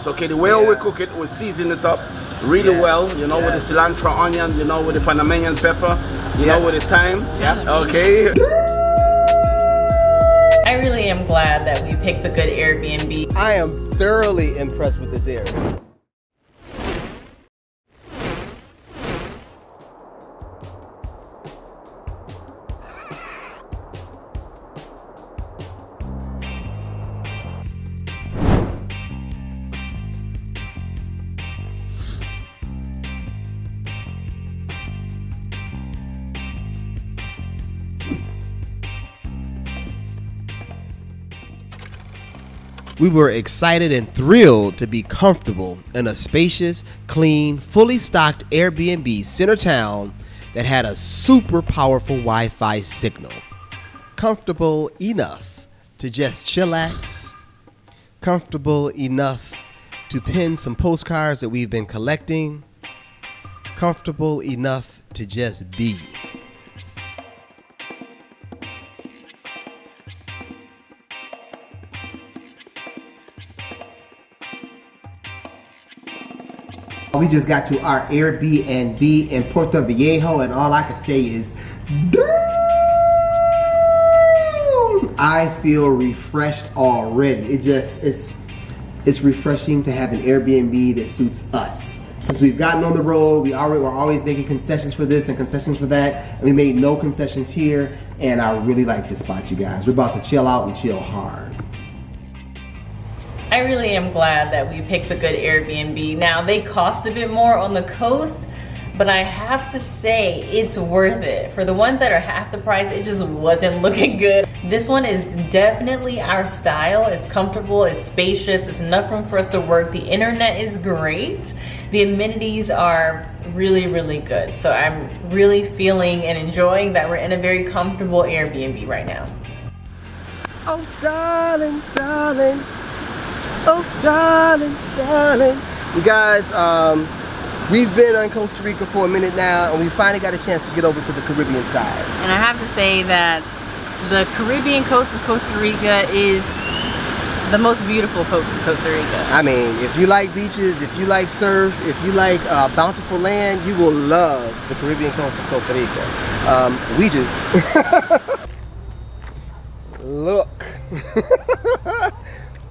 sauce. Okay, the way we cook it, we season it up really well. You know, with the cilantro, onion. You know, with the Panamanian pepper. You know, with the thyme. Okay. I really am glad that we picked a good Airbnb. I am thoroughly impressed with this area. We were excited and thrilled to be comfortable in a spacious, clean, fully stocked Airbnb center town that had a super powerful Wi-Fi signal. Comfortable enough to just chillax. Comfortable enough to pin some postcards that we've been collecting. Comfortable enough to just be. We just got to our Airbnb in Puerto Viejo, and all I can say is, damn! I feel refreshed already. It's refreshing to have an Airbnb that suits us. Since we've gotten on the road, we're always making concessions for this and concessions for that, and we made no concessions here, and I really like this spot, you guys. We're about to chill out and chill hard. I really am glad that we picked a good Airbnb. Now, they cost a bit more on the coast, but I have to say it's worth it. For the ones that are half the price, it just wasn't looking good. This one is definitely our style. It's comfortable, it's spacious, it's enough room for us to work. The internet is great. The amenities are really, really good. So I'm really feeling and enjoying that we're in a very comfortable Airbnb right now. Oh, darling, darling. Oh, darling, darling. You guys, we've been in Costa Rica for a minute now, and we finally got a chance to get over to the Caribbean side. And I have to say that the Caribbean coast of Costa Rica is the most beautiful coast of Costa Rica. I mean, if you like beaches, if you like surf, if you like bountiful land, you will love the Caribbean coast of Costa Rica. We do. Look.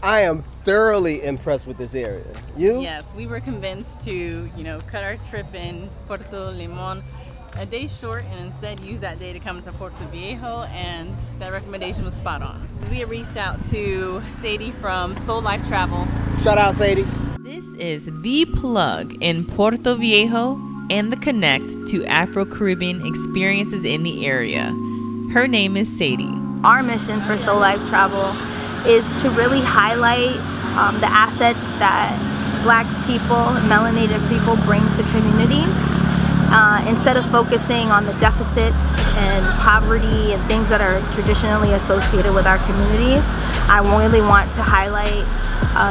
I am thoroughly impressed with this area. You? Yes, we were convinced to, cut our trip in Puerto Limon a day short and instead use that day to come to Puerto Viejo, and that recommendation was spot on. We had reached out to Sadie from Soul Life Travel. Shout out, Sadie. This is the plug in Puerto Viejo and the connect to Afro-Caribbean experiences in the area. Her name is Sadie. Our mission for Soul Life Travel is to really highlight the assets that Black people, melanated people bring to communities. Instead of focusing on the deficits and poverty and things that are traditionally associated with our communities, I really want to highlight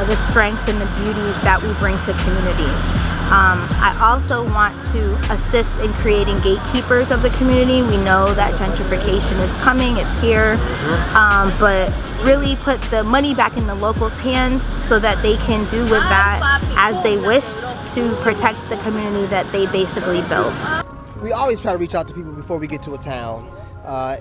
the strengths and the beauties that we bring to communities. I also want to assist in creating gatekeepers of the community. We know that gentrification is coming, it's here, but really put the money back in the locals' hands so that they can do with that as they wish to protect the community that they basically built. We always try to reach out to people before we get to a town.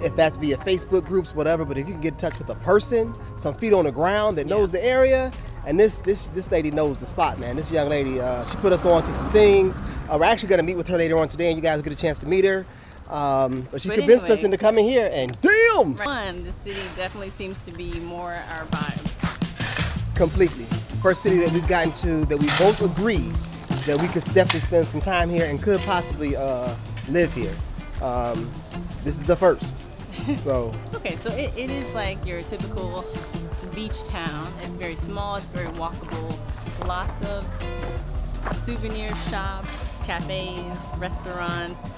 If that's via Facebook groups, whatever, but if you can get in touch with a person, some feet on the ground that knows the area, and this lady knows the spot, man. This young lady, she put us on to some things. We're actually going to meet with her later on today, and you guys will get a chance to meet her. But she convinced us into coming here, and damn! The city definitely seems to be more our vibe. Completely. First city that we've gotten to that we both agree that we could definitely spend some time here and could possibly live here. This is the first. So. Okay, so it is like your typical beach town. It's very small, it's very walkable. Lots of souvenir shops, cafes, restaurants,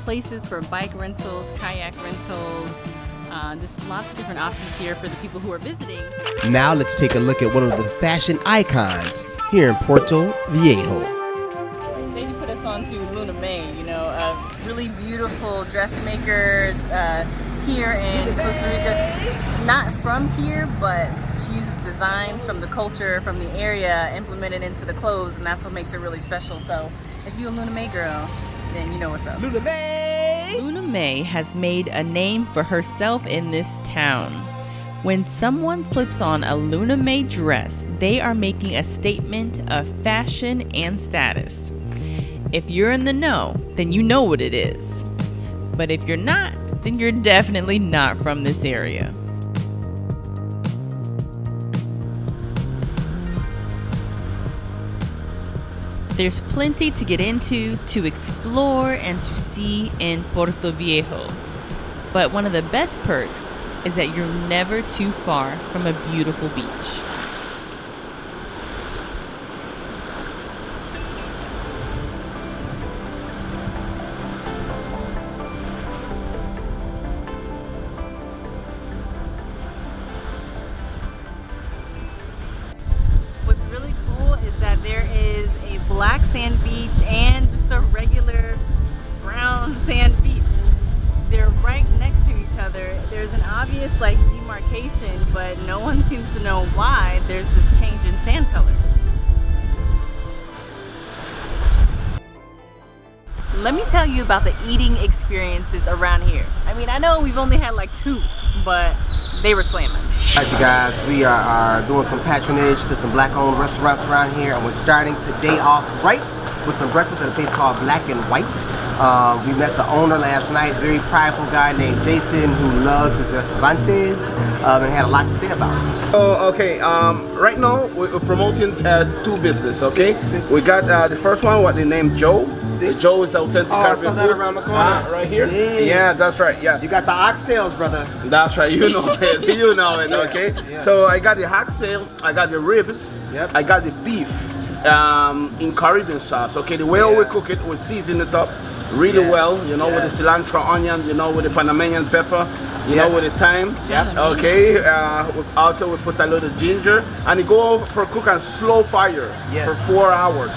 places for bike rentals, kayak rentals, just lots of different options here for the people who are visiting. Now let's take a look at one of the fashion icons here in Puerto Viejo. Sadie put us on to Luna May, a really beautiful dressmaker here in Costa Rica. Not from here, but she uses designs from the culture, from the area, implemented into the clothes, and that's what makes it really special. So if you're a Luna May girl, then you know what's up. Luna May! Luna May has made a name for herself in this town. When someone slips on a Luna May dress, they are making a statement of fashion and status. If you're in the know, then you know what it is. But if you're not, then you're definitely not from this area. There's plenty to get into, to explore, and to see in Puerto Viejo. But one of the best perks is that you're never too far from a beautiful beach. What's really cool is that there is a black sand beach and just a regular brown sand beach. They're right next to each other. There's an obvious like demarcation, but no one seems to know why there's this change in sand color. Let me tell you about the eating experiences around here. I mean, I know we've only had like 2, but they were slamming. Alright, you guys, we are doing some patronage to some black-owned restaurants around here, and we're starting today off right with some breakfast at a place called Black and White. We met the owner last night, very prideful guy named Jason who loves his restaurantes and had a lot to say about it. Oh, okay. Right now we're promoting 2 business. Okay. We got the first one, what they named Joe. Joe is authentic Caribbean I saw that food. around the corner. Right here. See? Yeah, that's right. Yeah. You got the oxtails, brother. That's right. You know it. You know it. Okay. Yeah. So I got the oxtail. I got the ribs. Yep. I got the beef in Caribbean sauce. Okay. The way we cook it, we season it up really well. You know, with the cilantro, onion. You know, with the Panamanian pepper. You know, with the thyme. Yep. Okay. Also, we put a little ginger, and it go over for cook on slow fire for 4 hours.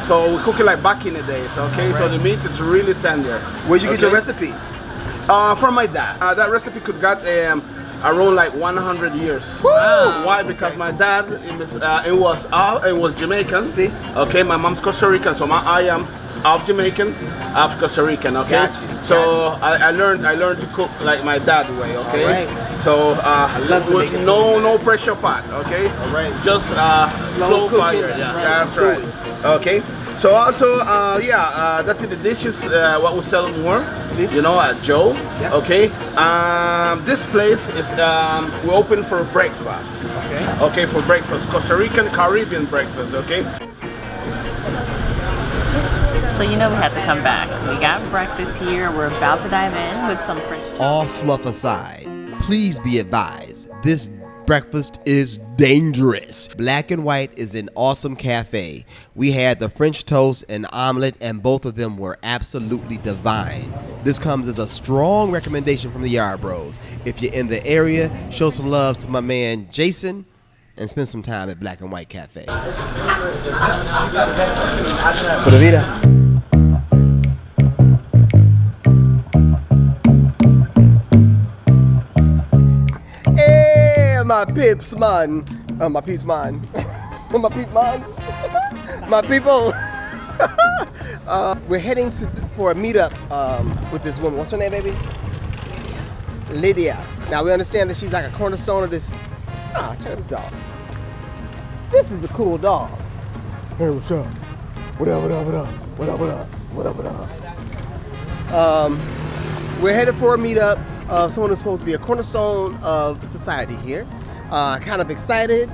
So we cook it like back in the days, okay? Right. So the meat is really tender. Where'd you get your recipe? From my dad. That recipe could got around like 100 years. Wow. Why? Because my dad, it was Jamaican. See? Okay, my mom's Costa Rican, so I am half Jamaican, half Costa Rican. Okay. Gotcha. So I learned to cook like my dad way. Okay. All right. So I love to make it. No pressure pot. Okay. All right. Just slow cooking, fire. Yeah, that's right. Okay. So also, that is the dishes what we sell more. See? You know, at Joe. Yep. Okay. This place is we open for breakfast. Okay. Okay, for breakfast, Costa Rican Caribbean breakfast. Okay. So you know we had to come back. We got breakfast here. We're about to dive in with some French toast. All fluff aside, please be advised, this breakfast is dangerous. Black and White is an awesome cafe. We had the French toast and omelet, and both of them were absolutely divine. This comes as a strong recommendation from the Yard Bros. If you're in the area, show some love to my man Jason and spend some time at Black and White Cafe. Puerto Viejo. My peeps, man. My peeps, man. My peeps, man. My people. We're heading for a meetup with this woman. What's her name, baby? Lidia. Now, we understand that she's like a cornerstone of this. Check out this dog. This is a cool dog. Hey, what's up? What up, what up, what up? What up, what up? What up, what up? We're headed for a meetup of someone who's supposed to be a cornerstone of society here. Kind of excited.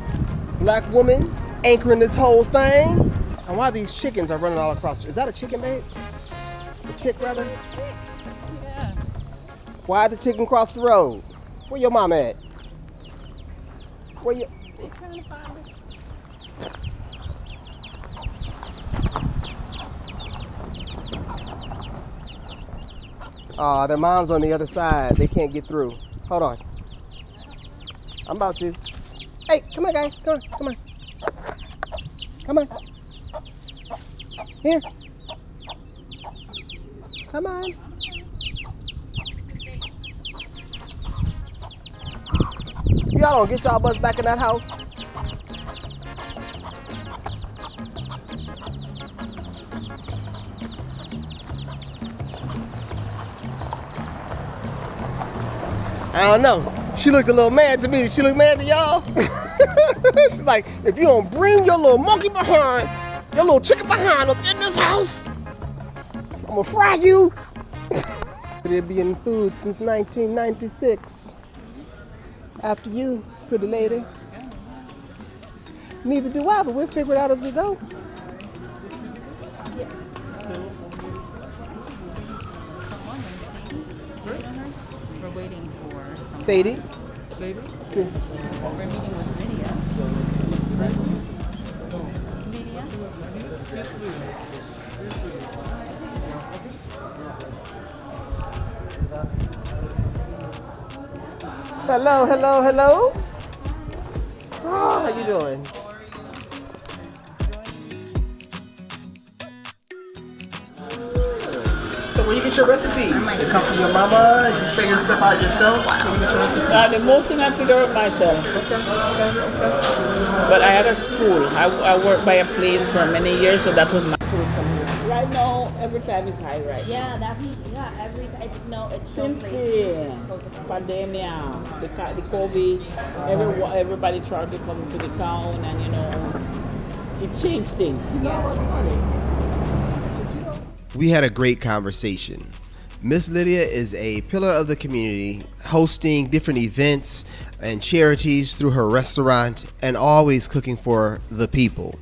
Black woman anchoring this whole thing. And why these chickens are running all across? Is that a chicken, babe? A chick, rather? Yeah. Why the chicken cross the road? Where your mom at? Where you? They trying to find it. Their mom's on the other side. They can't get through. Hold on. I'm about to. Hey, come on, guys. Come on, come on. Come on. Here. Come on. y'all don't get y'all butts back in that house. I don't know. She looked a little mad to me. Did she look mad to y'all? She's like, if you don't bring your little monkey behind, your little chicken behind up in this house, I'm gonna fry you. They've been in food since 1996. After you, pretty lady. Neither do I, but we'll figure it out as we go. We're waiting for Sadie. We're meeting with Lidia. Hello, hello, hello. Oh, how you doing? So where you get your recipes? They come from your mama? You figure stuff out yourself? Where you get your recipes? The most thing I figure out myself. But I had a school. I worked by a place for many years, so that was my Right now, every time is high, right? Yeah, every time. No, it's so Since crazy. the pandemic, the COVID, everybody tried to come to the town, and it changed things. We had a great conversation. Miss Lidia is a pillar of the community, hosting different events and charities through her restaurant and always cooking for the people.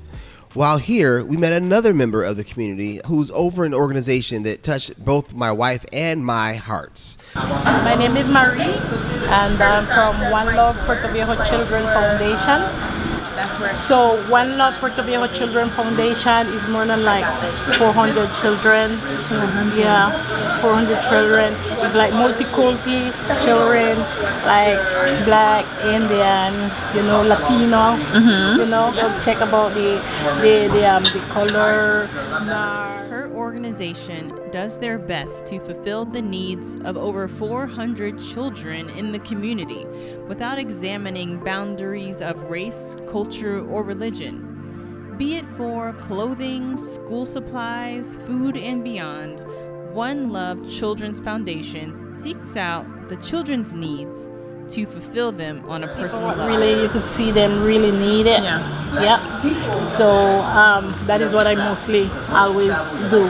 While here, we met another member of the community who's over an organization that touched both my wife and my hearts. My name is Marie, and I'm from One Love Puerto Viejo Children Foundation. So One Love Puerto Viejo Children Foundation is more than like 400 children. 400 children. It's like multicultural children, like Black, Indian, Latino. Go check about the color. Her organization does their best to fulfill the needs of over 400 children in the community without examining boundaries of race, culture, or religion. Be it for clothing, school supplies, food, and beyond, One Love Children's Foundation seeks out the children's needs to fulfill them on a personal level. Really, you could see them really need it. Yeah. So that is what I mostly always do.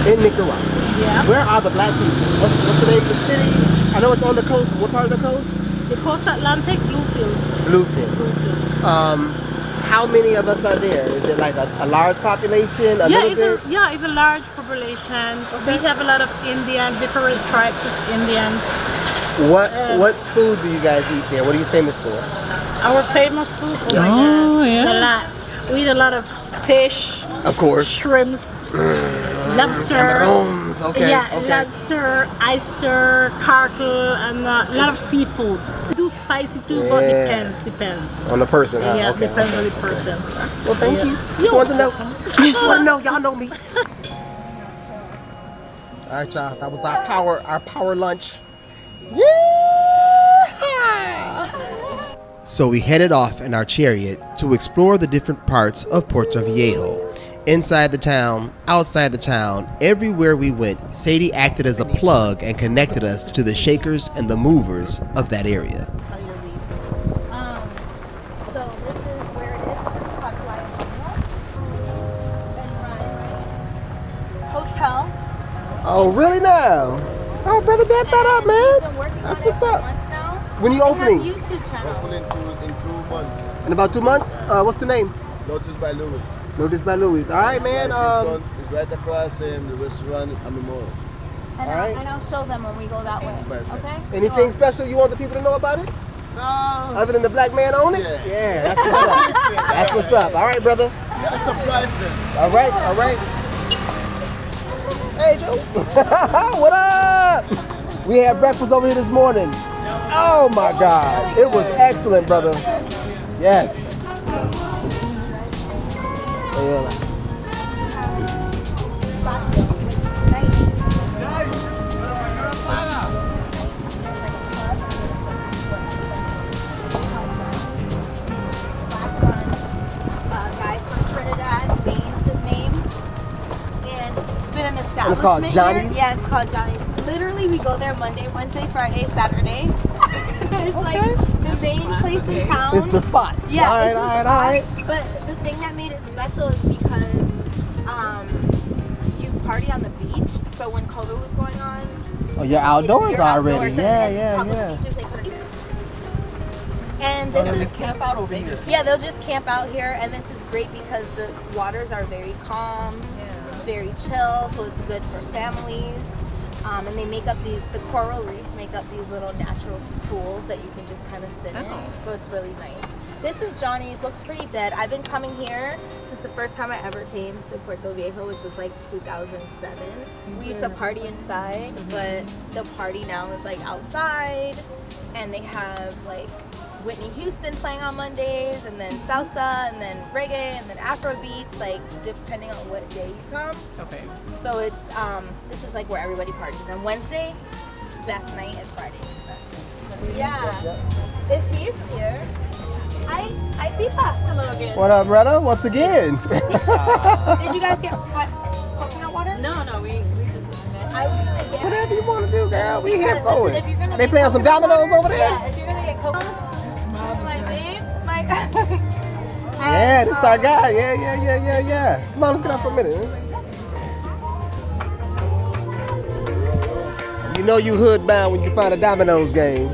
In Nicaragua. Yeah. Where are the black people? What's the name of the city? I know it's on the coast. What part of the coast? The Coast Atlantic, Bluefields. Bluefields. How many of us are there? Is it like a large population? It's a large population. We have a lot of different tribes of Indians. What food do you guys eat there? What are you famous for? Our famous food, it's a lot. We eat a lot of fish, Of course. shrimps, lobster. Camarons. Okay. Lobster, oyster, turtle, and a lot of seafood. We do spicy too, but depends. On the person, huh? Yeah, depends on the person. Well, thank you. Just want to know. I just want to know. Y'all know me. All right, y'all. That was our power lunch. Yeah! So we headed off in our chariot to explore the different parts of Puerto Viejo. Inside the town, outside the town, everywhere we went, Sadie acted as a plug and connected us to the shakers and the movers of that area. So this is where it is. Hotel. Oh, really now? Oh, brother, dab that up, man. That's what's up. When you opening? YouTube channel. Hopefully in 2 months. In about 2 months? What's the name? Notice by Louis. Notice by Louis. All right, man. It's right across the restaurant Amimoro. And I'll show them when we go that way. Perfect. Okay? Anything special you want the people to know about it? No. Other than the black man on it? Yes. Yeah, that's what's up. That's what's up. All right, brother. Yeah, surprise them. All right. Hey, Joe. What up? We had breakfast over here this morning. Oh my God. It was excellent, brother. Yes. establishment. It's called Johnny's? Here. Yeah, it's called Johnny's. Literally, we go there Monday, Wednesday, Friday, Saturday. It's like the main place in town. It's the spot. Yeah, all right. But the thing that made it special is because you party on the beach. So when COVID was going on, Oh, you're outdoors already. Outdoors, Yeah. Beaches, they put it. And this is camp out over here. yeah, they'll just camp out here, and this is great because the waters are very calm, very chill, so it's good for families. And they make up the coral reefs make up these little natural pools that you can just kind of sit in. So it's really nice. This is Johnny's, looks pretty dead. I've been coming here since the first time I ever came to Puerto Viejo, which was like 2007. We used to party inside, but the party now is like outside, and they have like Whitney Houston playing on Mondays, and then salsa, and then reggae, and then Afro beats, like depending on what day you come. Okay. So it's this is like where everybody parties. On Wednesday, best night, and Friday. Yeah. If he's here, I Pipa. Hello again. What up, brother? Once again. Did you guys get hot coconut water? No, we just met. I was gonna get Whatever you want to do, girl. We here for If you're gonna They get playing some coconut dominoes water, over there? Yeah, if you're gonna get coconut, my name, my Yeah, this our guy. Yeah. Come on, let's get out for a minute. You know you hood bound when you find a dominoes game.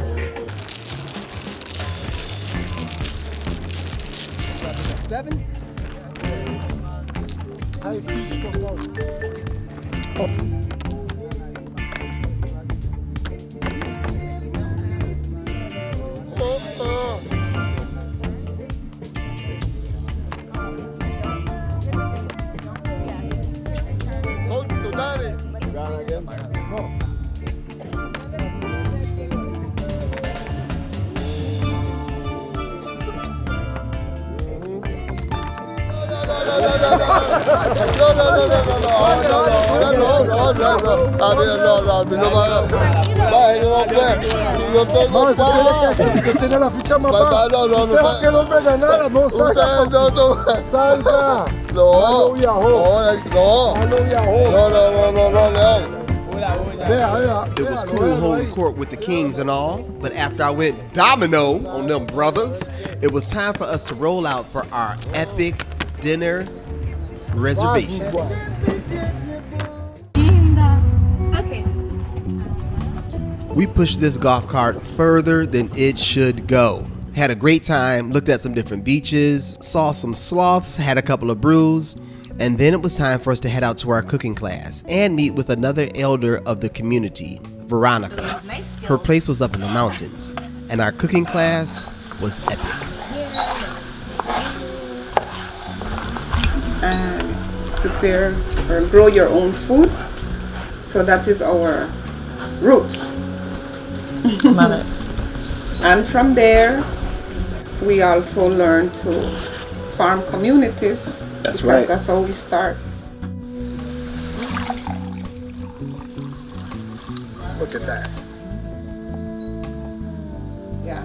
Seven? High fish compound. Que tiene la ficha más baja. Deja que el hombre ganara, no salga. Salga. No viajó. It was cool holding court with the kings and all, but after I went domino on them brothers, it was time for us to roll out for our epic dinner reservations. Okay. We pushed this golf cart further than it should go. Had a great time, looked at some different beaches, saw some sloths, had a couple of brews, and then it was time for us to head out to our cooking class and meet with another elder of the community, Veronica. Her place was up in the mountains, and our cooking class was epic. Prepare or grow your own food. So that is our roots. Love it. And from there, we also learn to farm communities. That's right. That's how we start. Look at that. Yeah.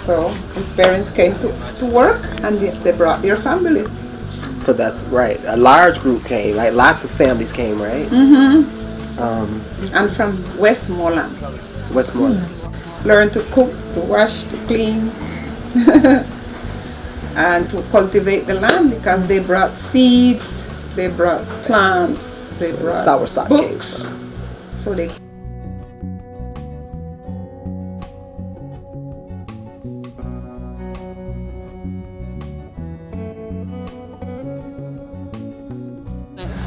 So his parents came to work, and they brought their family. So that's right. A large group came, like lots of families came, right? And from Westmoreland. Learn to cook, to wash, to clean, and to cultivate the land because they brought seeds, they brought plants, they brought soursop books. So they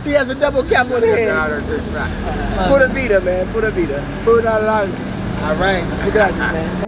He has a double cap on his head. Pura vida, man. Pura vida. Pura life. All right. Gracias, man.